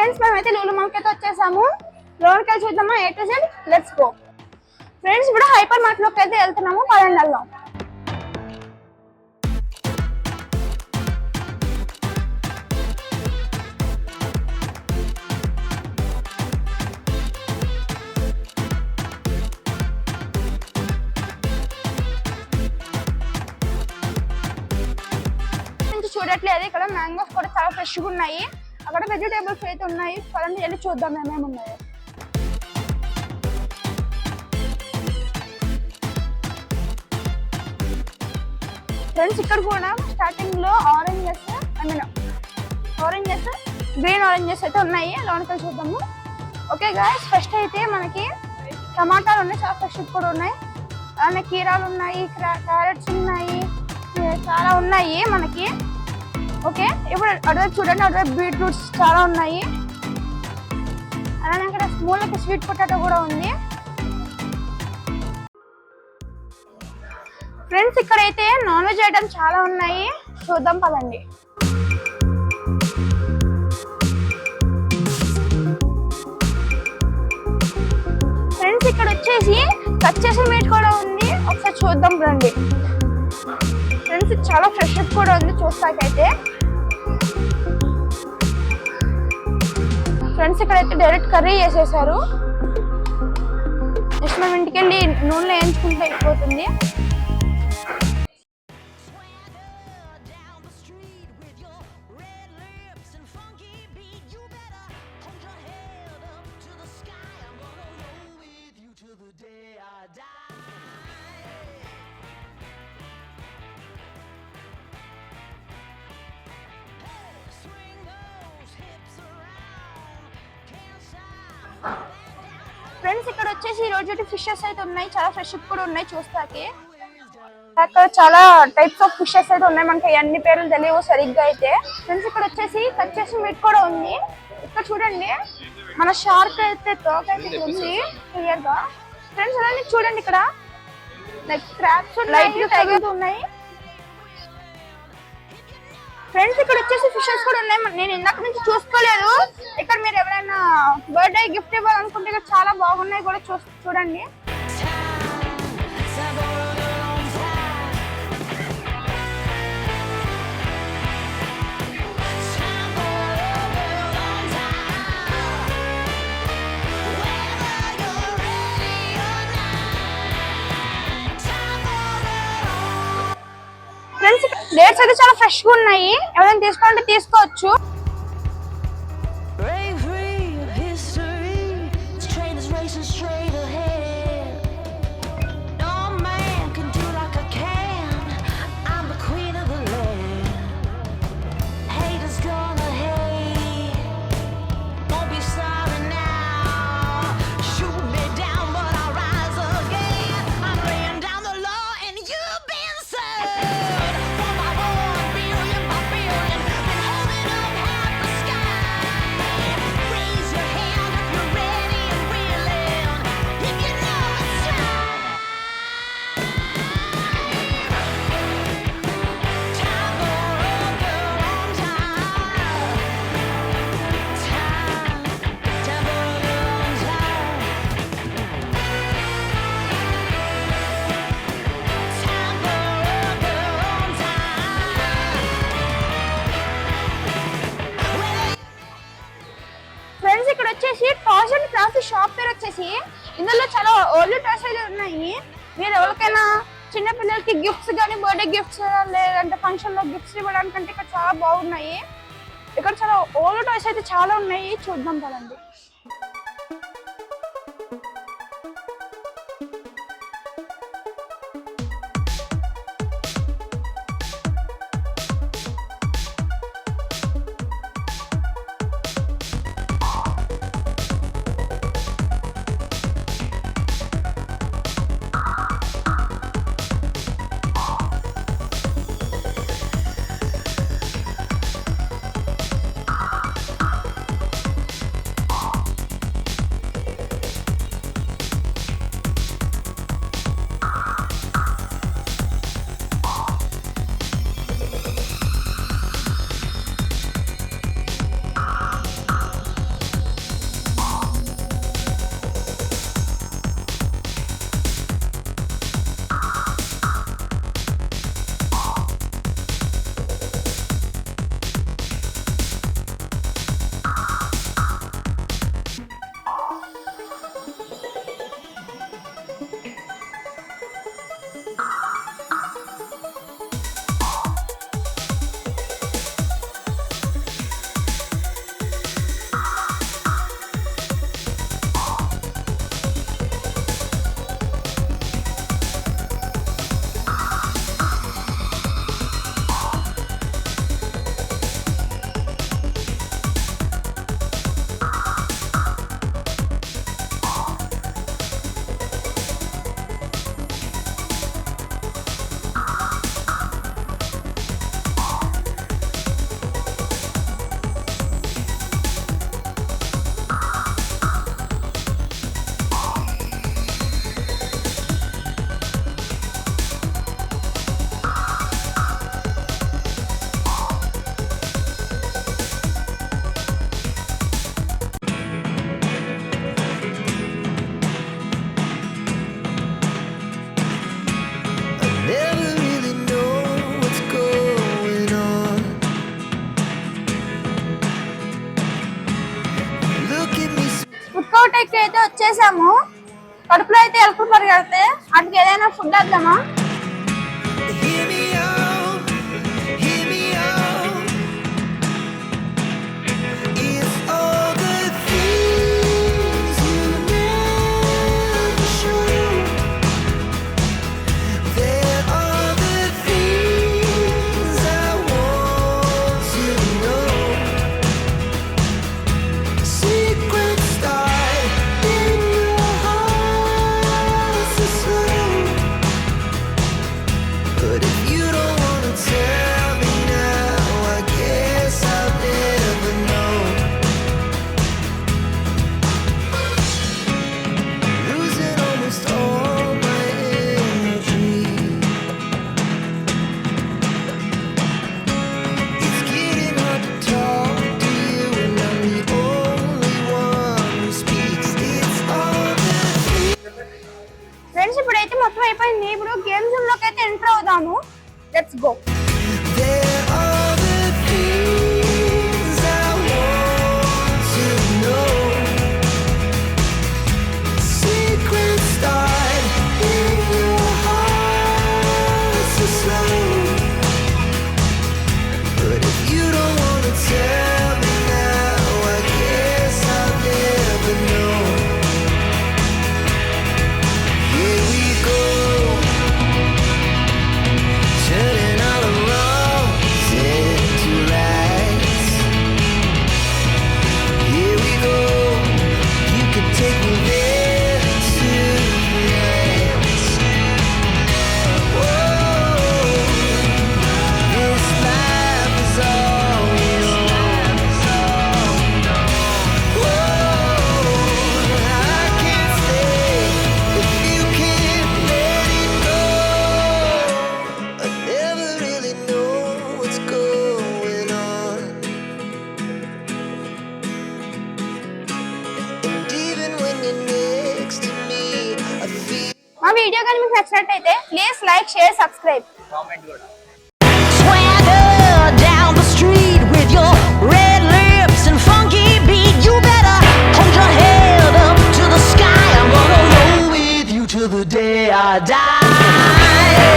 Friends మనమైతే లూలు మాల్కి అయితే వచ్చేసాము. లోనికి వెళ్ళి చూద్దామా A to Z. Let's go friends. ఇప్పుడు హైపర్ మార్ట్ లోకి అయితే వెళ్తున్నాము. పదండి వెళ్దాం. చూడట్లేదు, ఇక్కడ మ్యాంగోస్ కూడా చాలా ఫ్రెష్గా ఉన్నాయి. అక్కడ వెజిటేబుల్స్ అయితే ఉన్నాయి. పదండి వెళ్ళి చూద్దాం ఏమేమి ఉన్నాయో. ఫ్రెండ్స్ ఇక్కడ కూడా స్టార్టింగ్ లో ఆరెంజెస్ గ్రీన్ ఆరెంజెస్ అయితే ఉన్నాయి. లోనికి చూద్దాము. ఓకే గాయ్స్, ఫస్ట్ అయితే మనకి టమాటాలు ఉన్నాయి, చాలా ఫ్రెష్ కూడా ఉన్నాయి. అలానే కీరాలు ఉన్నాయి, క్యారెట్స్ ఉన్నాయి, చాలా ఉన్నాయి మనకి. ఓకే, ఇప్పుడు అటువైపు చూడండి, అటువైపు బీట్రూట్స్ చాలా ఉన్నాయి. అలానే అక్కడ మూలకి స్వీట్ పొటాటో కూడా ఉంది. ఫ్రెండ్స్ ఇక్కడైతే నాన్ వెజ్ ఐటమ్స్ చాలా ఉన్నాయి, చూద్దాం పదండి. ఫ్రెండ్స్ ఇక్కడ వచ్చేసి కచ్చేసి మీట్ కూడా ఉంది, ఒకసారి చూద్దాం రండి. ఫ్రెండ్స్ చాలా ఫ్రెష్ కూడా ఉంది చూస్తాకైతే. ఫ్రెండ్స్ ఇక్కడైతే డైరెక్ట్ కర్రీ చేసేసారు. నెక్స్ట్ మనం ఇంటికి వెళ్ళి నూనెలో వేయించుకుంటే అయిపోతుంది. ఫ్రెండ్స్ ఇక్కడ వచ్చేసి ఈ రోజు ఫిషెస్ అయితే ఉన్నాయి, చాలా ఫ్రెష్ కూడా ఉన్నాయి చూస్తాకి. అక్కడ చాలా టైప్స్ ఆఫ్ ఫిషెస్ అయితే ఉన్నాయి, మనకి అన్ని పేర్లు తెలియవు సరిగ్గా అయితే. ఫ్రెండ్స్ ఇక్కడ వచ్చేసి కట్ చేసి మీట్ కూడా ఉంది. ఇక్కడ చూడండి మన షార్క్ అయితే తోక అయితే ఉంది క్లియర్ గా. ఫ్రెండ్స్ అలానే చూడండి ఇక్కడ లైక్ క్రాబ్స్ లైట్ ఉన్నాయి. ఫ్రెండ్స్ ఇక్కడ వచ్చేసి ఫిషెస్ కూడా ఉన్నాయి, నేను ఇందాక నుంచి చూసుకోలేదు. ఇక్కడ మీరు ఎవరైనా బర్త్డే గిఫ్ట్ ఇవ్వాలనుకుంటే ఇక్కడ చాలా బాగున్నాయి కూడా చూడండి. ఫ్రెండ్స్ డేట్స్ అయితే చాలా ఫ్రెష్ గా ఉన్నాయి, ఎవరైనా తీసుకోవాలంటే తీసుకోవచ్చు. టాయ్స్ అండ్ క్రాఫ్ట్ షాప్ పేరు వచ్చేసి, ఇందులో చాలా ఓల్డ్ టాయ్స్ అయితే ఉన్నాయి. మీరు ఎవరికైనా చిన్న పిల్లలకి గిఫ్ట్స్ కానీ బర్త్డే గిఫ్ట్స్ లేదంటే ఫంక్షన్ లో గిఫ్ట్స్ ఇవ్వడానికంటే ఇక్కడ చాలా బాగున్నాయి. ఇక్కడ చాలా ఓల్డ్ టాయ్స్ అయితే చాలా ఉన్నాయి, చూద్దాం పదండి. హోటల్కి అయితే వచ్చేసాము. కడుపులో అయితే ఎలుకలు పరిగెడితే అటుకి ఏదైనా food వద్దామా? Hear me out, hear me out. It's all the things you never show. There are the things I want to know. Secrets start in your heart so slow. But if you don't wanna tell me now, I guess I'll never know. Losing almost all my energy. It's getting hard to talk to you, and I'm the only one who speaks. It's all the friends ఇప్పుడైతే మొత్తం అయిపోయింది. ఇప్పుడు game zone లోకి అయితే enter అవుదాము. Let's go. There are the things I want to know. Secrets start in your heart so slow. But if you don't wanna tell me now, I guess I'll never know. Here we go, turning all the wrongs into rights. Here we go, you can take me there tonight. Whoa, this life is all yours. Whoa, I can't stay if you can't let it go. I never really know what's going on. And even when you're next to me, I feel మా video కానీ మీకు నచ్చినట్టయితే please like, share, subscribe. Swagger down the street with your red lips and funky beat. You better hold your head up to the sky. I'm gonna roll with you till the day I die.